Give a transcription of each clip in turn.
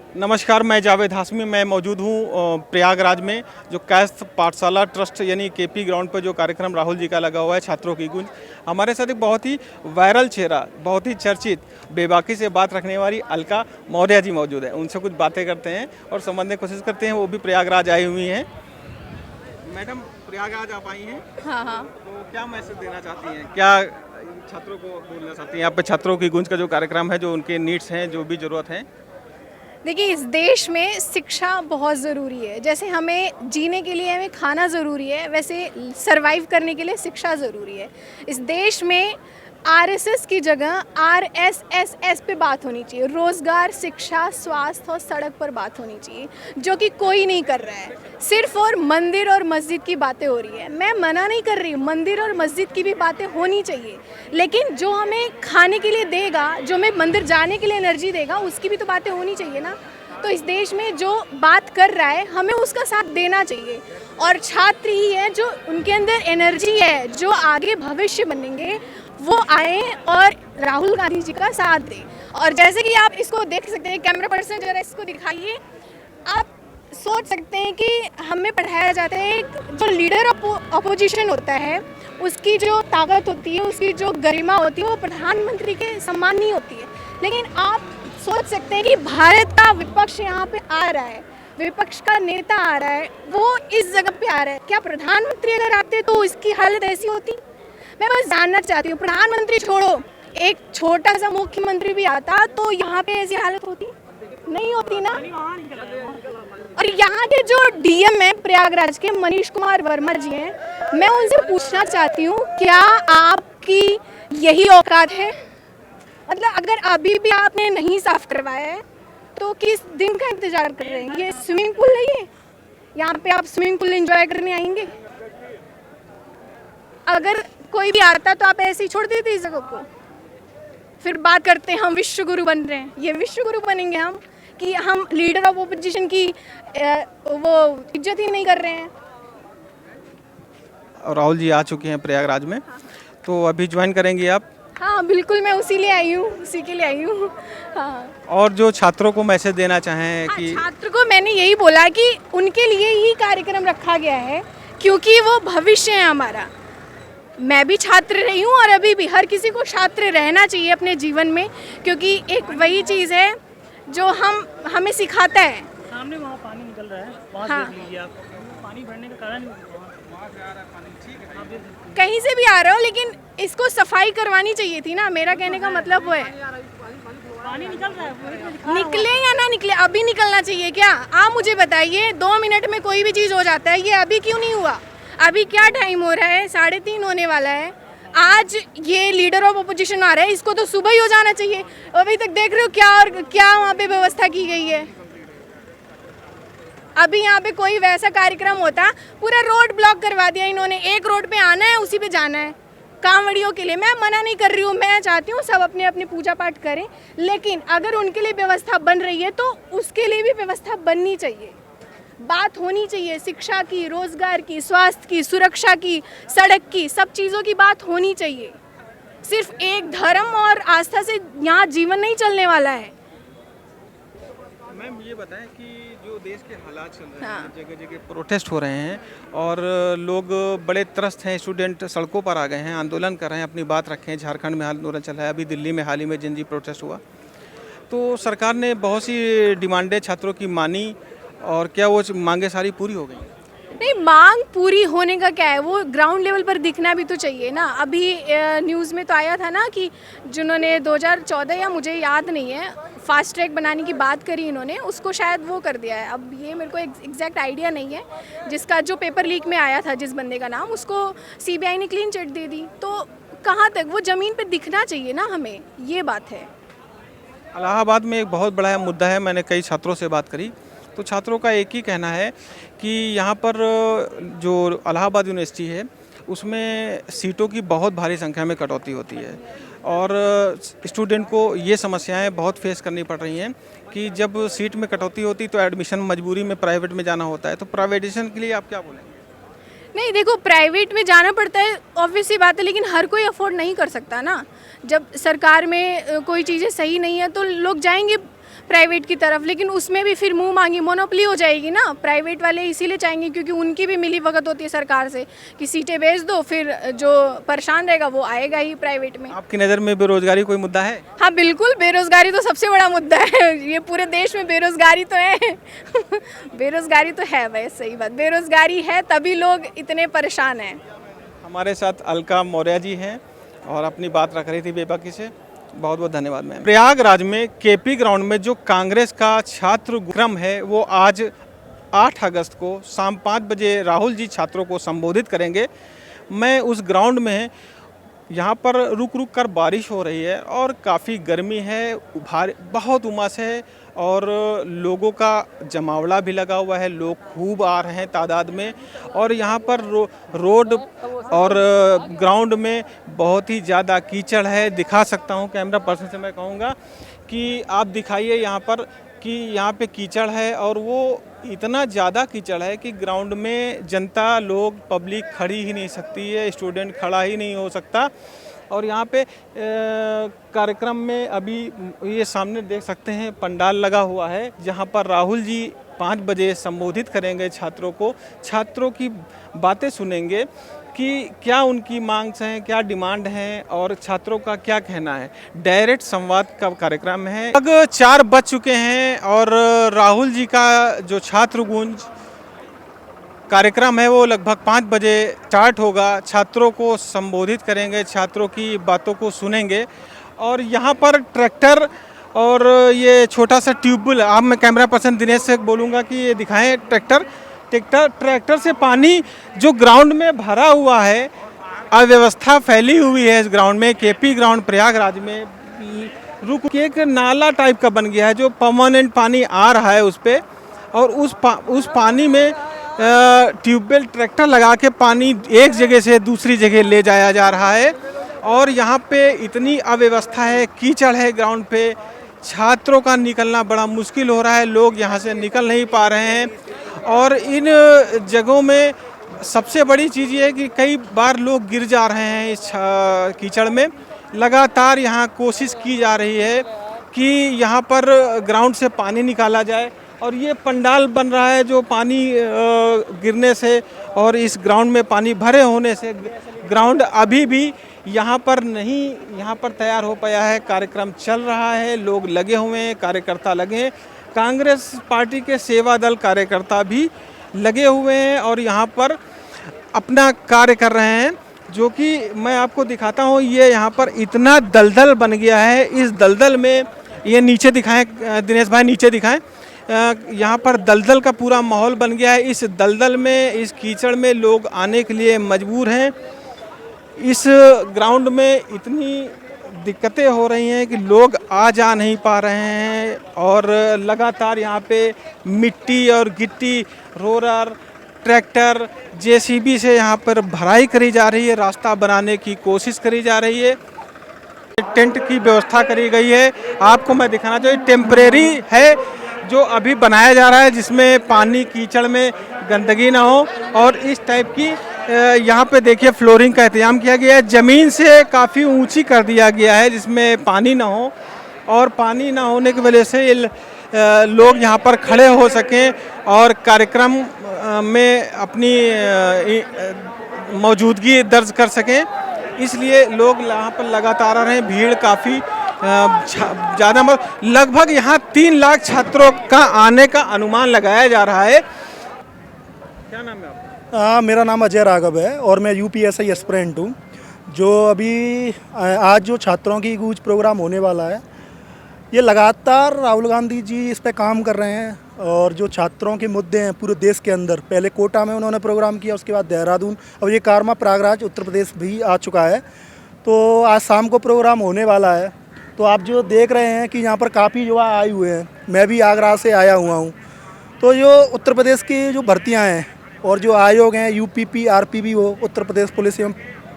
नमस्कार, मैं जावेद हाशमी। मैं मौजूद हूँ प्रयागराज में, जो कैस्थ पाठशाला ट्रस्ट यानी केपी ग्राउंड पर जो कार्यक्रम राहुल जी का लगा हुआ है, छात्रों की गूंज। हमारे साथ एक बहुत ही वायरल चेहरा, बहुत ही चर्चित, बेबाकी से बात रखने वाली अलका मौर्य जी मौजूद है। उनसे कुछ बातें करते हैं और समझने की कोशिश करते हैं। वो भी प्रयागराज आई हुई हैं। मैडम, प्रयागराज आप आई हैं, हाँ हाँ। तो क्या मैसेज देना चाहती हैं? क्या छात्रों को बोलना चाहती हैं? यहाँ पे छात्रों की गूंज का जो कार्यक्रम है, जो उनके नीड्स हैं, जो भी ज़रूरत है। देखिए, इस देश में शिक्षा बहुत ज़रूरी है। जैसे हमें जीने के लिए हमें खाना ज़रूरी है, वैसे सरवाइव करने के लिए शिक्षा ज़रूरी है। इस देश में आरएसएस की जगह आरएसएसएस पे बात होनी चाहिए। रोज़गार, शिक्षा, स्वास्थ्य और सड़क पर बात होनी चाहिए, जो कि कोई नहीं कर रहा है। सिर्फ और मंदिर और मस्जिद की बातें हो रही है। मैं मना नहीं कर रही हूँ, मंदिर और मस्जिद की भी बातें होनी चाहिए, लेकिन जो हमें खाने के लिए देगा, जो हमें मंदिर जाने के लिए एनर्जी देगा, उसकी भी तो बातें होनी चाहिए ना। तो इस देश में जो बात कर रहा है, हमें उसका साथ देना चाहिए। और छात्र ही है जो उनके अंदर एनर्जी है, जो आगे भविष्य बनेंगे, वो आए और राहुल गांधी जी का साथ दें। और जैसे कि आप इसको देख सकते हैं, कैमरा पर्सन जरा इसको दिखाइए। आप सोच सकते हैं कि हमें पढ़ाया जाता है जो लीडर अपोजिशन होता है, उसकी जो ताकत होती है, उसकी जो गरिमा होती है, वो प्रधानमंत्री के समान नहीं होती है। लेकिन आप सोच सकते हैं कि भारत का विपक्ष यहाँ पे आ रहा है, विपक्ष का नेता आ रहा है, वो इस जगह पे आ रहा है। क्या प्रधानमंत्री अगर आते तो इसकी हालत ऐसी होती? मैं बस जानना चाहती हूँ, प्रधानमंत्री छोड़ो, एक छोटा सा मुख्यमंत्री भी आता तो यहाँ पे ऐसी हालत होती? नहीं होती ना। और यहाँ के जो डीएम है प्रयागराज के, मनीष कुमार वर्मा जी हैं, मैं उनसे पूछना चाहती हूँ, क्या आपकी यही औकात है? मतलब अगर अभी भी आपने नहीं साफ करवाया है तो किस दिन का इंतजार कर रहे हैं? ये स्विमिंग पूल नहीं है, यहाँ पे आप स्विमिंग पूल एंजॉय करने आएंगे? अगर कोई भी आता तो आप ऐसे ही छोड़ देते इस जगह को? फिर बात करते हैं हम विश्व गुरु बन रहे हैं। ये विश्व गुरु बनेंगे हम कि हम लीडर ऑफ ओपोजिशन की वो इज्जत ही नहीं कर रहे हैं? राहुल जी आ चुके हैं प्रयागराज में, तो अभी ज्वाइन करेंगी आप? हाँ बिल्कुल, मैं उसी लिए आई हूँ, उसी के लिए आई हूँ। हाँ। और जो छात्रों को मैसेज देना चाहें हाँ, कि छात्र को मैंने यही बोला कि उनके लिए ही कार्यक्रम रखा गया है, क्योंकि वो भविष्य है हमारा। मैं भी छात्र रही हूँ और अभी भी हर किसी को छात्र रहना चाहिए अपने जीवन में, क्योंकि एक वही चीज़ है जो हमें सिखाता है। सामने वहाँ पानी निकल रहा है, वहाँ हाँ। देख लीजिए आप। पानी भरने का कारण कहीं से भी आ रहा हो, लेकिन इसको सफाई करवानी चाहिए थी ना। मेरा कहने का मतलब वो है। पानी निकल रहा है, निकले या ना निकले, अभी निकलना चाहिए क्या? आप मुझे बताइए, 2 मिनट में कोई भी चीज़ हो जाता है, ये अभी क्यों नहीं हुआ? अभी क्या टाइम हो रहा है? 3:30 होने वाला है। आज ये लीडर ऑफ अपोजिशन आ रहा है, इसको तो सुबह ही हो जाना चाहिए। अभी तक देख रहे हो क्या और क्या वहाँ पे व्यवस्था की गई है। अभी यहाँ पे कोई वैसा कार्यक्रम होता, पूरा रोड ब्लॉक करवा दिया इन्होंने। एक रोड पे आना है, उसी पे जाना है कांवड़ियों के लिए। मैं मना नहीं कर रही हूँ, मैं चाहती हूँ सब अपने अपने पूजा पाठ करें, लेकिन अगर उनके लिए व्यवस्था बन रही है तो उसके लिए भी व्यवस्था बननी चाहिए। बात होनी चाहिए शिक्षा की, रोजगार की, स्वास्थ्य की, सुरक्षा की, सड़क की, सब चीज़ों की बात होनी चाहिए। सिर्फ एक धर्म और आस्था से यहाँ जीवन नहीं चलने वाला है। मैम ये बताएं कि जो देश के हालात चल रहे हाँ। हैं, जगह जगह प्रोटेस्ट हो रहे हैं और लोग बड़े त्रस्त हैं, स्टूडेंट सड़कों पर आ गए हैं, आंदोलन कर रहे हैं, अपनी बात रखें। झारखंड में आंदोलन चल रहा है, अभी दिल्ली में हाल ही में जेनजी प्रोटेस्ट हुआ। तो सरकार ने बहुत सी डिमांडें छात्रों की मानी, और क्या वो मांगे सारी पूरी हो गई? नहीं, मांग पूरी होने का क्या है, वो ग्राउंड लेवल पर दिखना भी तो चाहिए ना। अभी न्यूज़ में तो आया था ना कि जिन्होंने 2014 या मुझे याद नहीं है, फास्ट ट्रैक बनाने की बात करी इन्होंने, उसको शायद वो कर दिया है। अब ये मेरे को एग्जैक्ट आइडिया नहीं है। जिसका जो पेपर लीक में आया था, जिस बंदे का नाम, उसको सीबीआई ने क्लीन चिट दे दी। तो कहाँ तक वो ज़मीन पर दिखना चाहिए ना हमें, ये बात है। इलाहाबाद में एक बहुत बड़ा मुद्दा है। मैंने कई छात्रों से बात करी, तो छात्रों का एक ही कहना है कि यहाँ पर जो इलाहाबाद यूनिवर्सिटी है, उसमें सीटों की बहुत भारी संख्या में कटौती होती है, और स्टूडेंट को ये समस्याएं बहुत फेस करनी पड़ रही हैं कि जब सीट में कटौती होती तो एडमिशन मजबूरी में प्राइवेट में जाना होता है। तो प्राइवेटाइजेशन के लिए आप क्या बोलेंगे? नहीं देखो, प्राइवेट में जाना पड़ता है, ऑब्वियस सी बात है, लेकिन हर कोई अफोर्ड नहीं कर सकता ना। जब सरकार में कोई चीज़ें सही नहीं है तो लोग जाएंगे प्राइवेट की तरफ, लेकिन उसमें भी फिर मुंह मांगी मोनोपोली हो जाएगी ना। प्राइवेट वाले इसीलिए चाहेंगे क्योंकि उनकी भी मिली भगत होती है सरकार से कि सीटें बेच दो, फिर जो परेशान रहेगा वो आएगा ही प्राइवेट में। आपकी नज़र में बेरोजगारी कोई मुद्दा है? हाँ बिल्कुल, बेरोजगारी तो सबसे बड़ा मुद्दा है। ये पूरे देश में बेरोजगारी तो है बेरोजगारी तो है भाई, सही बात, बेरोजगारी है तभी लोग इतने परेशान हैं। हमारे साथ अलका मौर्य जी हैं और अपनी बात रख रही थी बेबाकी से। बहुत बहुत धन्यवाद मैम। प्रयागराज में केपी ग्राउंड में जो कांग्रेस का छात्र क्रम है वो आज 8 अगस्त को शाम 5 बजे राहुल जी छात्रों को संबोधित करेंगे। मैं उस ग्राउंड में यहाँ पर रुक रुक कर बारिश हो रही है और काफ़ी गर्मी है, बहुत उमस है और लोगों का जमावड़ा भी लगा हुआ है। लोग खूब आ रहे हैं तादाद में और यहाँ पर रोड और ग्राउंड में बहुत ही ज़्यादा कीचड़ है। दिखा सकता हूँ, कैमरा पर्सन से मैं कहूँगा कि आप दिखाइए यहाँ पर कि यहाँ पे कीचड़ है और वो इतना ज़्यादा कीचड़ है कि ग्राउंड में जनता लोग पब्लिक खड़ी ही नहीं सकती है, स्टूडेंट खड़ा ही नहीं हो सकता। और यहाँ पे कार्यक्रम में अभी ये सामने देख सकते हैं पंडाल लगा हुआ है जहाँ पर राहुल जी 5 बजे संबोधित करेंगे छात्रों को, छात्रों की बातें सुनेंगे कि क्या उनकी मांग हैं, क्या डिमांड हैं और छात्रों का क्या कहना है। डायरेक्ट संवाद का कार्यक्रम है। लगभग 4 बज चुके हैं और राहुल जी का जो छात्र गूंज कार्यक्रम है वो लगभग 5 बजे स्टार्ट होगा। छात्रों को संबोधित करेंगे, छात्रों की बातों को सुनेंगे और यहाँ पर ट्रैक्टर और ये छोटा सा ट्यूबवेल, अब मैं कैमरा पर्सन दिनेश से बोलूँगा कि ये दिखाएं ट्रैक्टर से पानी जो ग्राउंड में भरा हुआ है, अव्यवस्था फैली हुई है इस ग्राउंड में। केपी ग्राउंड प्रयागराज में रुक के एक नाला टाइप का बन गया है जो परमानेंट पानी आ रहा है उस पर, और उस पानी में ट्यूबवेल ट्रैक्टर लगा के पानी एक जगह से दूसरी जगह ले जाया जा रहा है। और यहाँ पे इतनी अव्यवस्था है, कीचड़ है ग्राउंड पे, छात्रों का निकलना बड़ा मुश्किल हो रहा है, लोग यहाँ से निकल नहीं पा रहे हैं। और इन जगहों में सबसे बड़ी चीज़ ये है कि कई बार लोग गिर जा रहे हैं इस कीचड़ में। लगातार यहाँ कोशिश की जा रही है कि यहाँ पर ग्राउंड से पानी निकाला जाए और ये पंडाल बन रहा है जो पानी गिरने से और इस ग्राउंड में पानी भरे होने से ग्राउंड अभी भी यहाँ पर तैयार हो पाया है। कार्यक्रम चल रहा है, लोग लगे हुए हैं, कार्यकर्ता लगे हैं, कांग्रेस पार्टी के सेवा दल कार्यकर्ता भी लगे हुए हैं और यहाँ पर अपना कार्य कर रहे हैं, जो कि मैं आपको दिखाता हूँ। ये यहाँ पर इतना दलदल बन गया है, इस दलदल में ये नीचे दिखाएं दिनेश भाई, नीचे दिखाएं, यहाँ पर दलदल का पूरा माहौल बन गया है। इस दलदल में, इस कीचड़ में लोग आने के लिए मजबूर हैं। इस ग्राउंड में इतनी दिक्कतें हो रही हैं कि लोग आ जा नहीं पा रहे हैं और लगातार यहाँ पे मिट्टी और गिट्टी, रोलर, ट्रैक्टर, जेसीबी से यहाँ पर भराई करी जा रही है, रास्ता बनाने की कोशिश करी जा रही है। टेंट की व्यवस्था करी गई है, आपको मैं दिखाना चाहिए, टेम्परेरी है जो अभी बनाया जा रहा है जिसमें पानी कीचड़ में गंदगी ना हो। और इस टाइप की यहाँ पे देखिए फ्लोरिंग का इंतजाम किया गया है, ज़मीन से काफ़ी ऊंची कर दिया गया है जिसमें पानी ना हो, और पानी ना होने की वजह से लोग यहाँ पर खड़े हो सकें और कार्यक्रम में अपनी मौजूदगी दर्ज कर सकें, इसलिए लोग यहाँ पर लगातार आ रहे हैं। भीड़ काफ़ी ज़्यादा, लगभग यहाँ 3 लाख छात्रों का आने का अनुमान लगाया जा रहा है। क्या नाम है आपका? मेरा नाम अजय राघव है और मैं यूपीएससी एस्पिरेंट हूँ। जो अभी आज जो छात्रों की गूंज प्रोग्राम होने वाला है, ये लगातार राहुल गांधी जी इस पे काम कर रहे हैं और जो छात्रों के मुद्दे हैं पूरे देश के अंदर, पहले कोटा में उन्होंने प्रोग्राम किया, उसके बाद देहरादून, और ये कारवा प्रयागराज उत्तर प्रदेश भी आ चुका है। तो आज शाम को प्रोग्राम होने वाला है। तो आप जो देख रहे हैं कि यहाँ पर काफ़ी युवा आए हुए हैं, मैं भी आगरा से आया हुआ हूँ। तो जो उत्तर प्रदेश की जो भर्तियाँ हैं और जो आयोग हैं, यूपीपी, आरपीबी हो, उत्तर प्रदेश पुलिस एवं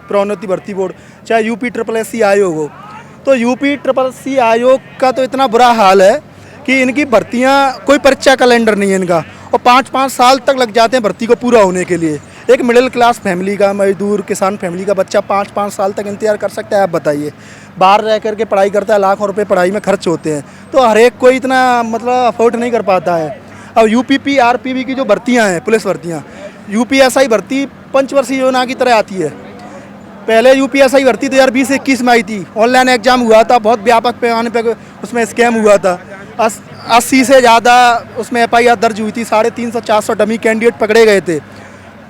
प्रोन्नति भर्ती बोर्ड, चाहे यूपी SSC आयोग हो, तो यूपी SSC आयोग का तो इतना बुरा हाल है कि इनकी भर्तियां, कोई परीक्षा कैलेंडर नहीं है इनका, और 5-5 साल तक लग जाते हैं भर्ती को पूरा होने के लिए। एक मिडिल क्लास फैमिली का, मजदूर किसान फैमिली का बच्चा 5-5 साल तक इंतजार कर सकता है? आप बताइए। बाहर रह करके पढ़ाई करता है, लाखों रुपए पढ़ाई में खर्च होते हैं, तो हर एक कोई इतना मतलब अफोर्ड नहीं कर पाता है। अब यूपीपी आरपीवी की जो भर्तियाँ हैं, पुलिस भर्तियाँ, यूपीएसआई भर्ती पंचवर्षीय योजना की तरह आती है। पहले यूपीएसआई भर्ती 2020-21 में आई थी, ऑनलाइन एग्जाम हुआ था, बहुत व्यापक पैमाने पर उसमें स्कैम हुआ था। 80 से ज़्यादा उसमें FIR दर्ज हुई थी, 350-400 डमी कैंडिडेट पकड़े गए थे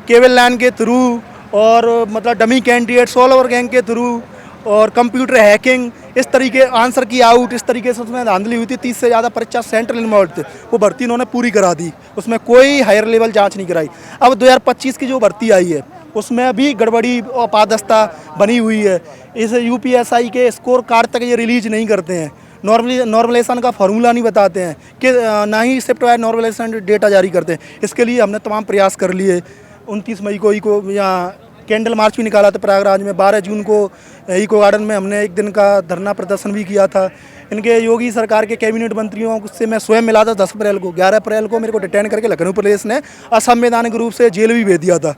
केबल लाइन के थ्रू, और मतलब डमी कैंडिडेट सॉल्वर गैंग के थ्रू, और कंप्यूटर हैकिंग, इस तरीके आंसर की आउट, इस तरीके से उसमें धांधली हुई थी। 30 से ज़्यादा परीक्षा सेंट्रल इन्वॉल्व थे, वो भर्ती इन्होंने पूरी करा दी, उसमें कोई हायर लेवल जांच नहीं कराई। अब 2025 की जो भर्ती आई है उसमें भी गड़बड़ी और पारदर्शिता बनी हुई है। इस यूपीएसआई के स्कोर कार्ड तक ये रिलीज नहीं करते हैं, नॉर्मलेशन का फार्मूला नहीं बताते हैं, कि ना ही शिफ्ट वाइज नॉर्मलेशन डेटा जारी करते हैं। इसके लिए हमने तमाम प्रयास कर लिए। 29 मई को यहाँ कैंडल मार्च भी निकाला था प्रयागराज में। 12 जून को इको गार्डन में हमने एक दिन का धरना प्रदर्शन भी किया था। इनके योगी सरकार के कैबिनेट मंत्रियों से मैं स्वयं मिला था 10 अप्रैल को। 11 अप्रैल को मेरे को डिटेन करके लखनऊ पुलिस ने असंवैधानिक रूप से जेल भी भेज दिया था।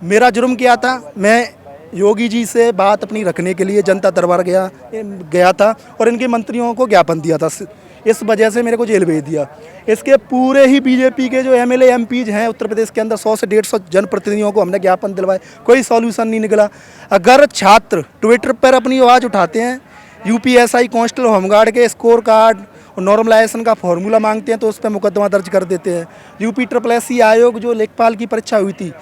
मेरा जुर्म क्या था? मैं योगी जी से बात अपनी रखने के लिए जनता दरबार गया था और इनके मंत्रियों को ज्ञापन दिया था, इस वजह से मेरे को जेल भेज दिया। इसके पूरे ही बीजेपी के जो MLA MPs हैं उत्तर प्रदेश के अंदर 100 से 150 जनप्रतिनिधियों को हमने ज्ञापन दिलवाए, कोई सॉल्यूशन नहीं निकला। अगर छात्र ट्विटर पर अपनी आवाज़ उठाते हैं, यूपीएसआई कांस्टेबल होमगार्ड के स्कोर कार्ड और नॉर्मलाइजेशन का फॉर्मूला मांगते हैं तो उस पर मुकदमा दर्ज कर देते हैं। UPSSC आयोग जो लेखपाल की परीक्षा हुई थी,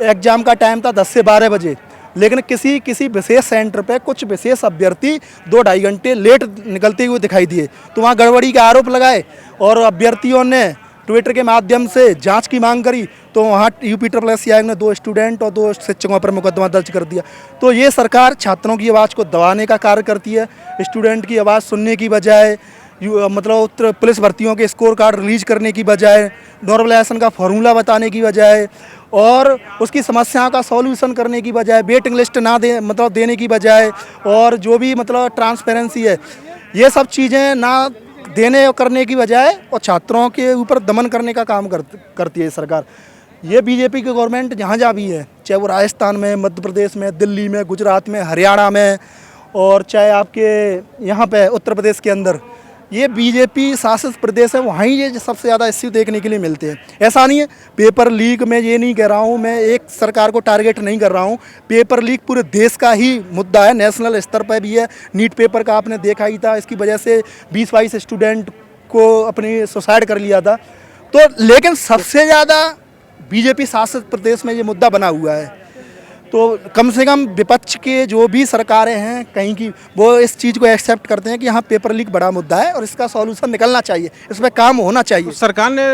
एग्जाम का टाइम था 10 से 12 बजे, लेकिन किसी विशेष सेंटर पे कुछ विशेष अभ्यर्थी 2-2.5 घंटे लेट निकलते हुए दिखाई दिए, तो वहाँ गड़बड़ी का आरोप लगाए और अभ्यर्थियों ने ट्विटर के माध्यम से जांच की मांग करी, तो वहाँ UPSSC आयोग ने 2 स्टूडेंट और 2 शिक्षकों पर मुकदमा दर्ज कर दिया। तो ये सरकार छात्रों की आवाज़ को दबाने का कार्य करती है। स्टूडेंट की आवाज़ सुनने की बजाय, मतलब पुलिस भर्तियों के स्कोर कार्ड रिलीज करने की बजाय, नॉर्मलाइजेशन का फॉर्मूला बताने की बजाय और उसकी समस्याओं का सॉल्यूशन करने की बजाय, वेटिंग लिस्ट ना देने की बजाय, और जो भी ट्रांसपेरेंसी है, ये सब चीज़ें ना देने और करने की बजाय और छात्रों के ऊपर दमन करने का काम करती है सरकार। ये बीजेपी की गवर्नमेंट जहाँ भी है, चाहे वो राजस्थान में, मध्य प्रदेश में, दिल्ली में, गुजरात में, हरियाणा में, और चाहे आपके यहाँ पे उत्तर प्रदेश के अंदर, ये बीजेपी शासित प्रदेश है, वहाँ ही ये सबसे ज़्यादा इश्यू देखने के लिए मिलते हैं। ऐसा नहीं है पेपर लीक, मैं ये नहीं कह रहा हूँ, मैं एक सरकार को टारगेट नहीं कर रहा हूँ। पेपर लीक पूरे देश का ही मुद्दा है, नेशनल स्तर पर भी है। नीट पेपर का आपने देखा ही था, इसकी वजह से 20-22 स्टूडेंट को अपनी सुसाइड कर लिया था। तो लेकिन सबसे ज़्यादा बीजेपी शासित प्रदेश में ये मुद्दा बना हुआ है। तो कम से कम विपक्ष के जो भी सरकारें हैं कहीं की, वो इस चीज़ को एक्सेप्ट करते हैं कि यहाँ पेपर लीक बड़ा मुद्दा है और इसका सॉल्यूशन निकलना चाहिए, इस पर काम होना चाहिए। सरकार ने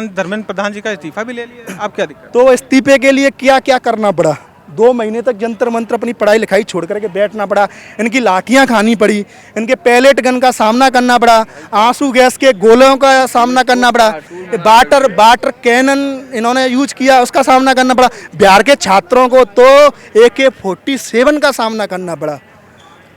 धर्मेंद्र प्रधान जी का इस्तीफा भी ले लिया, आप क्या दिक्कत? तो इस्तीफे के लिए क्या क्या करना पड़ा? 2 महीने तक जंतर मंत्र अपनी पढ़ाई लिखाई छोड़ करके बैठना पड़ा, इनकी लाठियां खानी पड़ी, इनके पैलेट गन का सामना करना पड़ा, आंसू गैस के गोलों का सामना करना पड़ा, वाटर कैनन इन्होंने यूज किया, उसका सामना करना पड़ा। बिहार के छात्रों को तो AK-47 का सामना करना पड़ा।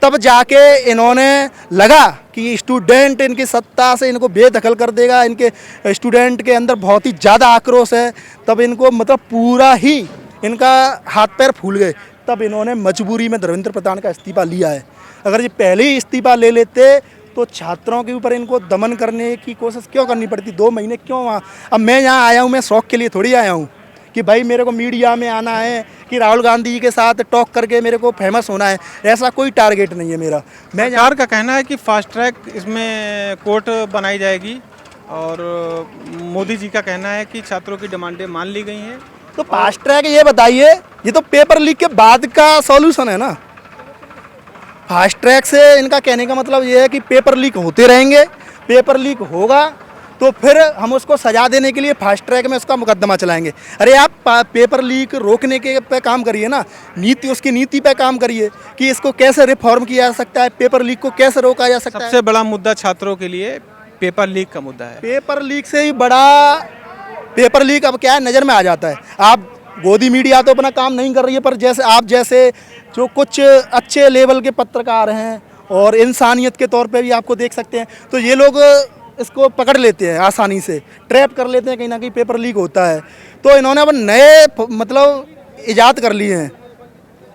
तब जाके इन्होंने लगा कि स्टूडेंट इनकी सत्ता से इनको बेदखल कर देगा, इनके स्टूडेंट के अंदर बहुत ही ज़्यादा आक्रोश है, तब इनको पूरा ही इनका हाथ पैर फूल गए। तब इन्होंने मजबूरी में धर्मेंद्र प्रधान का इस्तीफा लिया है। अगर ये पहले ही इस्तीफा ले लेते तो छात्रों के ऊपर इनको दमन करने की कोशिश क्यों करनी पड़ती? 2 महीने क्यों वहाँ? अब मैं यहाँ आया हूँ, मैं शौक के लिए थोड़ी आया हूँ कि भाई मेरे को मीडिया में आना है कि राहुल गांधी जी के साथ टॉक करके मेरे को फेमस होना है, ऐसा कोई टारगेट नहीं है मेरा। मैं सरकार का कहना है कि फास्ट ट्रैक इसमें कोर्ट बनाई जाएगी और मोदी जी का कहना है कि छात्रों की डिमांडें मान ली गई हैं। तो फास्ट ट्रैक ये बताइए, ये तो पेपर लीक के बाद का सॉल्यूशन है ना। फास्ट ट्रैक से इनका कहने का मतलब ये है कि पेपर लीक होते रहेंगे, पेपर लीक होगा तो फिर हम उसको सजा देने के लिए फास्ट ट्रैक में उसका मुकदमा चलाएंगे। अरे आप पेपर लीक रोकने के पे काम करिए ना, उसकी नीति पे काम करिए कि इसको कैसे रिफॉर्म किया जा सकता है, पेपर लीक को कैसे रोका जा सकता है। सबसे बड़ा मुद्दा छात्रों के लिए पेपर लीक का मुद्दा है। पेपर लीक से ही बड़ा, पेपर लीक अब क्या है, नज़र में आ जाता है। आप गोदी मीडिया तो अपना काम नहीं कर रही है, पर जैसे जो कुछ अच्छे लेवल के पत्रकार हैं और इंसानियत के तौर पे भी आपको देख सकते हैं, तो ये लोग इसको पकड़ लेते हैं आसानी से, ट्रैप कर लेते हैं, कहीं ना कहीं पेपर लीक होता है। तो इन्होंने अब नए मतलब ईजाद कर लिए हैं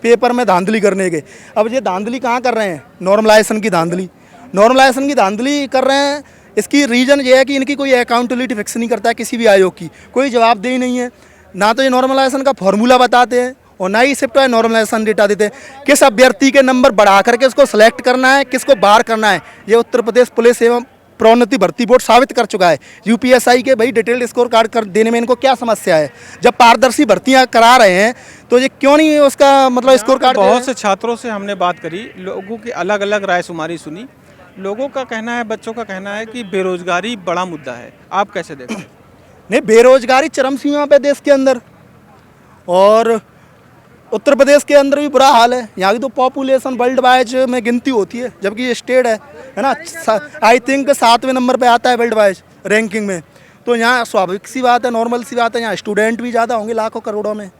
पेपर में धांधली करने के। अब ये धांधली कहाँ कर रहे हैं? नॉर्मलाइजेशन की धांधली, नॉर्मलाइजेशन की धांधली कर रहे हैं। इसकी रीज़न ये है कि इनकी कोई अकाउंटेबिलिटी फिक्स नहीं करता है, किसी भी आयोग की कोई जवाबदेही नहीं है। ना तो ये नॉर्मलाइजेशन का फॉर्मूला बताते हैं और ना ही शिफ्ट नॉर्मलाइजेशन डेटा देते हैं। किस अभ्यर्थी के नंबर बढ़ा करके उसको सेलेक्ट करना है, किसको बाहर करना है, ये उत्तर प्रदेश पुलिस एवं प्रोन्नति भर्ती बोर्ड साबित कर चुका है। यूपीएसआई के भाई डिटेल्ड स्कोर कार्ड कर देने में इनको क्या समस्या है? जब पारदर्शी भर्तियां करा रहे हैं तो ये क्यों नहीं उसका मतलब स्कोर कार्ड? बहुत से छात्रों से हमने बात करी, लोगों की अलग अलग राय शुमारी सुनी। लोगों का कहना है, बच्चों का कहना है कि बेरोजगारी बड़ा मुद्दा है। आप कैसे देखते हैं? नहीं, बेरोजगारी चरम सीमा पे देश के अंदर, और उत्तर प्रदेश के अंदर भी बुरा हाल है। यहाँ की तो पॉपुलेशन वर्ल्ड वाइज में गिनती होती है, जबकि ये स्टेट है ना, आई थिंक 7वें नंबर पे आता है वर्ल्ड वाइज रैंकिंग में। तो यहाँ स्वाभाविक सी बात है, नॉर्मल सी बात है, यहाँ स्टूडेंट भी ज़्यादा होंगे लाखों करोड़ों में,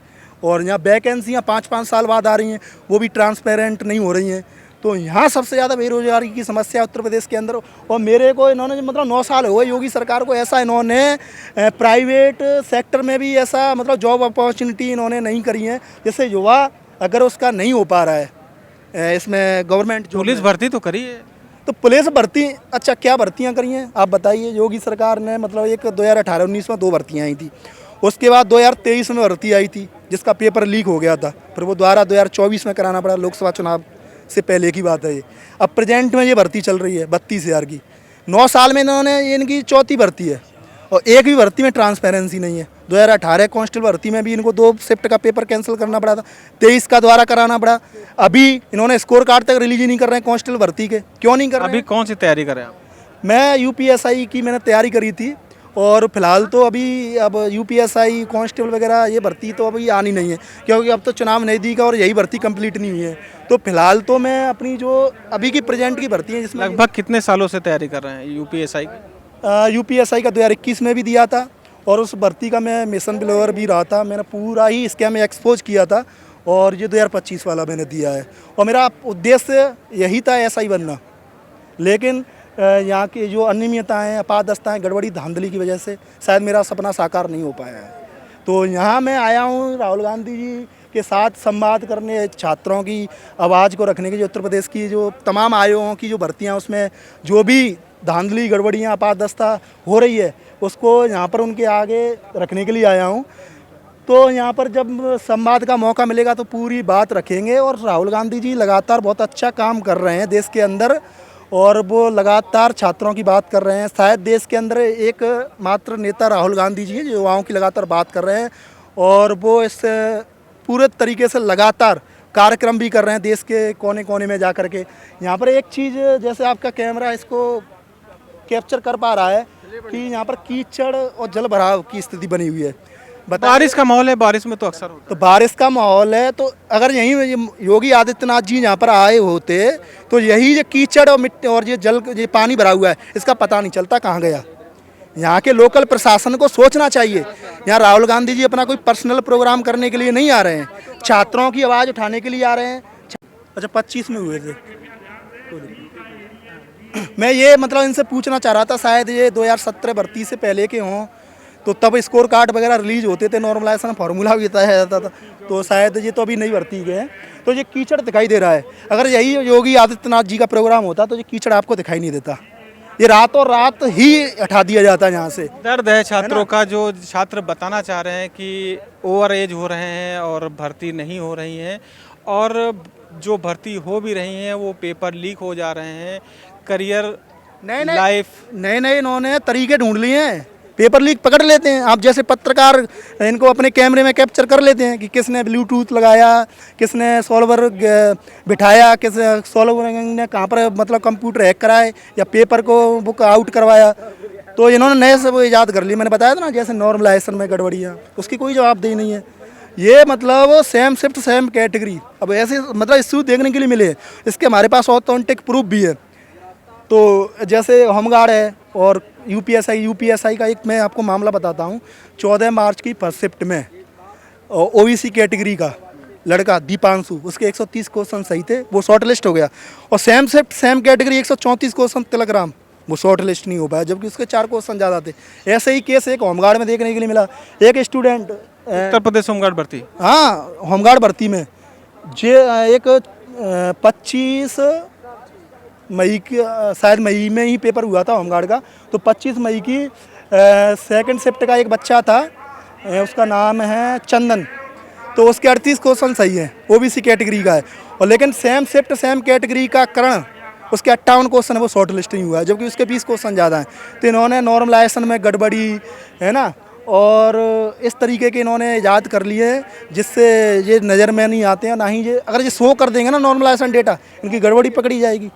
और यहाँ वैकेंसियाँ 5-5 साल बाद आ रही हैं, वो भी ट्रांसपेरेंट नहीं हो रही हैं। तो यहाँ सबसे ज़्यादा बेरोजगारी की समस्या है उत्तर प्रदेश के अंदर। और मेरे को इन्होंने मतलब 9 साल हुए योगी सरकार को, ऐसा इन्होंने प्राइवेट सेक्टर में भी ऐसा मतलब जॉब अपॉर्चुनिटी इन्होंने नहीं करी है, जैसे युवा अगर उसका नहीं हो पा रहा है इसमें गवर्नमेंट पुलिस भर्ती तो करी है। तो पुलिस भर्ती, अच्छा क्या भर्तियां करी हैं आप बताइए? योगी सरकार ने मतलब एक 2018-19 में 2 भर्तियां आई थी, उसके बाद 2023 में भर्ती आई थी जिसका पेपर लीक हो गया था, फिर वो दोबारा 2024 में कराना पड़ा, लोकसभा चुनाव से पहले की बात है ये। अब प्रेजेंट में ये भर्ती चल रही है 32,000 की। 9 साल में इन्होंने इनकी 4थी भर्ती है, और एक भी भर्ती में ट्रांसपेरेंसी नहीं है। 2018 कांस्टेबल भर्ती में भी इनको 2 शिफ्ट का पेपर कैंसिल करना पड़ा था, 23 का द्वारा कराना पड़ा। अभी इन्होंने स्कोर कार्ड तक रिलीज ही नहीं कर रहे हैं कांस्टेबल भर्ती के। क्यों नहीं कर रहे हैं? अभी कौन सी तैयारी करें आप? मैं यूपीएसआई की मैंने तैयारी करी थी, और फिलहाल तो अभी अब यूपीएसआई कांस्टेबल वगैरह ये भर्ती तो अभी आनी नहीं है, क्योंकि अब तो चुनाव नज़दीक है और यही भर्ती कंप्लीट नहीं हुई है। तो फिलहाल तो मैं अपनी जो अभी की प्रेजेंट की भर्ती है जिसमें लगभग कितने सालों से तैयारी कर रहे हैं यूपीएसआई की? यूपीएसआई का 2021 में भी दिया था, और उस भर्ती का मैं मिशन बिलोवर भी रहा था, मैंने पूरा ही स्कैम में एक्सपोज किया था, और ये 2025 वाला मैंने दिया है। और मेरा उद्देश्य यही था एसआई बनना, लेकिन यहाँ की जो अनियमितताएँ, अपारदर्शिताएँ, गड़बड़ी धांधली की वजह से शायद मेरा सपना साकार नहीं हो पाया है। तो यहाँ मैं आया हूँ राहुल गांधी जी के साथ संवाद करने, छात्रों की आवाज़ को रखने के लिए। उत्तर प्रदेश की जो तमाम आयोगों की जो भर्तियाँ, उसमें जो भी धांधली, गड़बड़ियाँ, अपारदर्शिता हो रही है, उसको यहाँ पर उनके आगे रखने के लिए आया हूँ। तो यहाँ पर जब संवाद का मौका मिलेगा तो पूरी बात रखेंगे। और राहुल गांधी जी लगातार बहुत अच्छा काम कर रहे हैं देश के अंदर, और वो लगातार छात्रों की बात कर रहे हैं। शायद देश के अंदर एक मात्र नेता राहुल गांधी जी हैं जो युवाओं की लगातार बात कर रहे हैं, और वो इस पूरे तरीके से लगातार कार्यक्रम भी कर रहे हैं देश के कोने कोने में जा कर के। यहाँ पर एक चीज़, जैसे आपका कैमरा इसको कैप्चर कर पा रहा है कि यहाँ पर कीचड़ और जल भराव की स्थिति बनी हुई है। बारिश का माहौल है, बारिश में तो अक्सर होता तो बारिश का माहौल है, तो अगर यहीं योगी आदित्यनाथ जी यहाँ पर आए होते तो यही जो कीचड़ और मिट्टी और ये जल, ये पानी भरा हुआ है, इसका पता नहीं चलता कहाँ गया। यहाँ के लोकल प्रशासन को सोचना चाहिए। यहाँ राहुल गांधी जी अपना कोई पर्सनल प्रोग्राम करने के लिए नहीं आ रहे हैं, छात्रों की आवाज़ उठाने के लिए आ रहे हैं। अच्छा, 25 में हुए थे। मैं ये मतलब इनसे पूछना चाह रहा था, शायद ये 2017 भर्ती से पहले के हों, तो तब स्कोर कार्ड वगैरह रिलीज होते थे, नॉर्मलाइजेशन फार्मूला भी तय जाता था, तो शायद ये तो अभी नहीं भर्ती गए हैं। तो ये कीचड़ दिखाई दे रहा है। अगर यही योगी आदित्यनाथ जी का प्रोग्राम होता तो ये कीचड़ आपको दिखाई नहीं देता, ये रातों रात ही हटा दिया जाता है यहाँ से। दर्द है छात्रों का, जो छात्र बताना चाह रहे हैं कि ओवर एज हो रहे हैं और भर्ती नहीं हो रही हैं, और जो भर्ती हो भी रही हैं वो पेपर लीक हो जा रहे हैं। करियर, लाइफ, नए इन्होंने तरीके ढूंढ लिए हैं। पेपर लीक पकड़ लेते हैं, आप जैसे पत्रकार इनको अपने कैमरे में कैप्चर कर लेते हैं कि किसने ब्लूटूथ लगाया, किसने सॉल्वर बिठाया, किस सॉल्वर ने कहाँ पर मतलब कंप्यूटर हैक कराए या पेपर को बुक आउट करवाया। तो इन्होंने नए से वो ईजाद कर ली। मैंने बताया था ना, जैसे नॉर्मलाइजेशन में गड़बड़ियाँ, उसकी कोई जवाबदेही नहीं है। ये मतलब सेम शिफ्ट सेम कैटेगरी, अब ऐसे मतलब इश्यू देखने के लिए मिले, इसके हमारे पास ऑथेंटिक प्रूफ भी है। तो जैसे होमगार्ड है और यूपीएसआई का एक मैं आपको मामला बताता हूँ। 14 मार्च की फर्स्ट शिफ्ट में ओबीसी कैटेगरी का लड़का दीपांशु, उसके 130 क्वेश्चन सही थे, वो शॉर्ट लिस्ट हो गया। और same shift same category 134 question Tilak Ram, वो शॉर्ट लिस्ट नहीं हो पाया, जबकि उसके 4 क्वेश्चन ज़्यादा थे। ऐसे ही केस एक होमगार्ड में देखने के लिए मिला। एक स्टूडेंट उत्तर प्रदेश होमगार्ड भर्ती। हाँ, होमगार्ड भर्ती में जे एक 25 मई की शायद मई में ही पेपर हुआ था होमगार्ड का। तो 25 मई की सेकंड शिफ्ट का एक बच्चा था, उसका नाम है चंदन, तो उसके 38 क्वेश्चन सही है, ओबीसी कैटेगरी का है। और लेकिन सेम शिफ्ट सेम कैटेगरी का करण, उसके 58 क्वेश्चन है, वो शॉर्ट लिस्ट नहीं हुआ है, जबकि उसके 20 क्वेश्चन ज़्यादा हैं। तो इन्होंने नॉर्मलाइजेशन में गड़बड़ी है ना, और इस तरीके के इन्होंने याद कर लिए हैं, जिससे ये नज़र में नहीं आते हैं। ना ही ये अगर ये शो कर देंगे ना नॉर्मलाइजेशन डेटा, इनकी गड़बड़ी पकड़ी जाएगी।